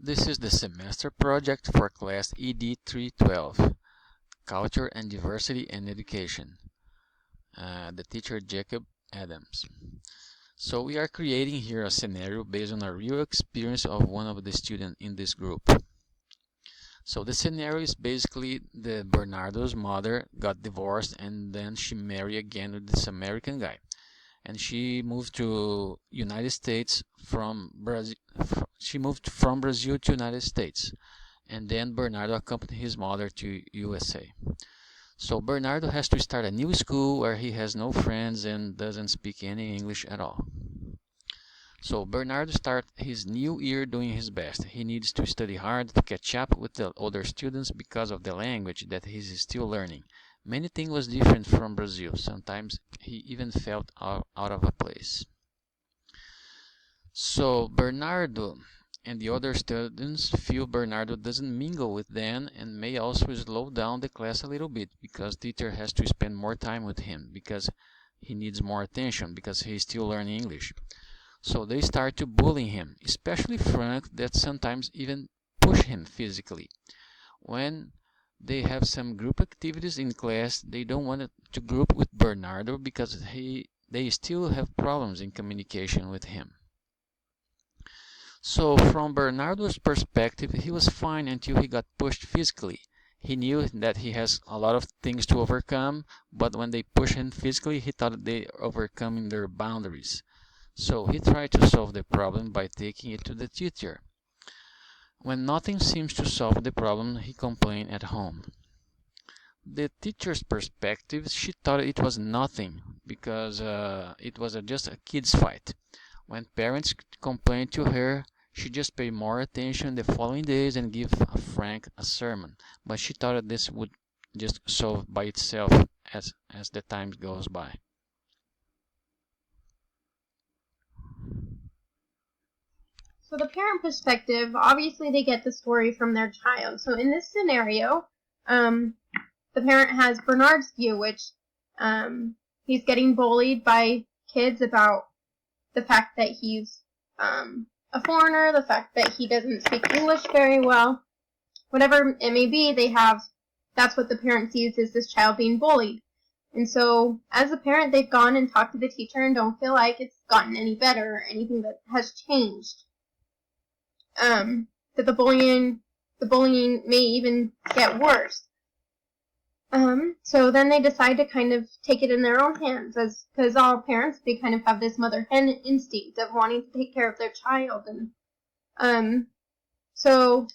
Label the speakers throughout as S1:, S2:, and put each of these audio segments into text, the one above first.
S1: This is the semester project for class ED312, Culture and Diversity in Education. The teacher Jacob Adams. So we are creating here a scenario based on a real experience of one of the students in this group. So the scenario is basically that Bernardo's mother got divorced and then she married again with this American guy. And she moved to United States from Brazil. She moved from Brazil to United States, and then Bernardo accompanied his mother to USA. So Bernardo has to start a new school where he has no friends and doesn't speak any English at all. So Bernardo starts his new year doing his best. He needs to study hard to catch up with the other students because of the language that he's still learning. Many things was different from Brazil. Sometimes he even felt out of a place. So Bernardo and the other students feel Bernardo doesn't mingle with them and may also slow down the class a little bit because teacher has to spend more time with him because he needs more attention because he's still learning English. So they start to bully him, especially Frank, that sometimes even push him physically. When they have some group activities in class, they don't want to group with Bernardo because they still have problems in communication with him. So from Bernardo's perspective, he was fine until he got pushed physically. He knew that he has a lot of things to overcome, but when they pushed him physically, he thought they overcoming their boundaries. So he tried to solve the problem by taking it to the teacher. When nothing seems to solve the problem, he complained at home. The teacher's perspective, she thought it was nothing because it was just a kid's fight. When parents complained to her, she just paid more attention the following days and gave Frank a sermon. But she thought that this would just solve by itself as the time goes by.
S2: So the parent perspective, obviously they get the story from their child. So in this scenario, the parent has Bernard's view, which he's getting bullied by kids about the fact that he's a foreigner, the fact that he doesn't speak English very well. Whatever it may be, that's what the parent sees as this child being bullied. And so, as a parent, they've gone and talked to the teacher and don't feel like it's gotten any better or anything that has changed. That the bullying may even get worse. So then they decide to kind of take it in their own hands, because all parents, they kind of have this mother-hen instinct of wanting to take care of their child, and so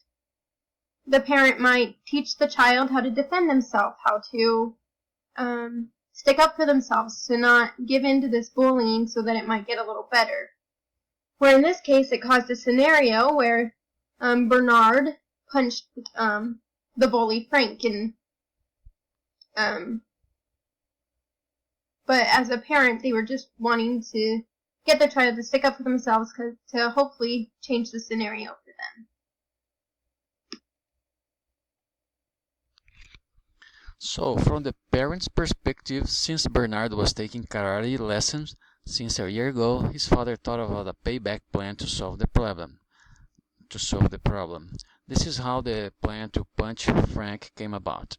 S2: the parent might teach the child how to defend themselves, how to stick up for themselves, to not give in to this bullying so that it might get a little better. Where in this case, it caused a scenario where Bernard punched the bully Frank, and but as a parent, they were just wanting to get their child to stick up for themselves to hopefully change the scenario for them.
S1: So from the parent's perspective, since Bernard was taking karate lessons since a year ago, his father thought about a payback plan to solve the problem. This is how the plan to punch Frank came about.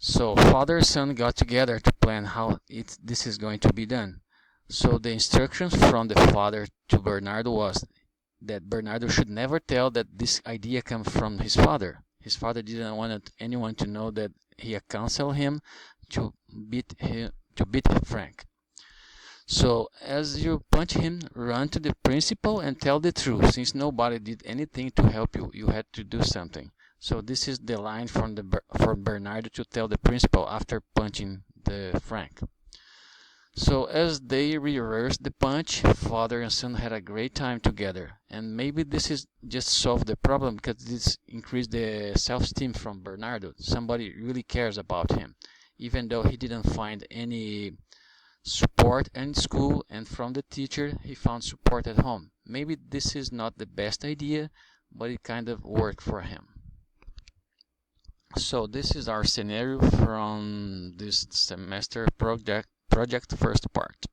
S1: So father and son got together to plan how this is going to be done. So the instructions from the father to Bernardo was that Bernardo should never tell that this idea comes from his father. His father didn't want anyone to know that he counseled him to beat Frank. So as you punch him, run to the principal and tell the truth. Since nobody did anything to help you, you had to do something. So this is the line from Bernardo to tell the principal after punching the Frank. So as they rehearsed the punch, father and son had a great time together. And maybe this is just solved the problem because this increased the self-esteem from Bernardo. Somebody really cares about him, even though he didn't find any support in school, and from the teacher he found support at home. Maybe this is not the best idea, but it kind of worked for him. So this is our scenario from this semester project first part.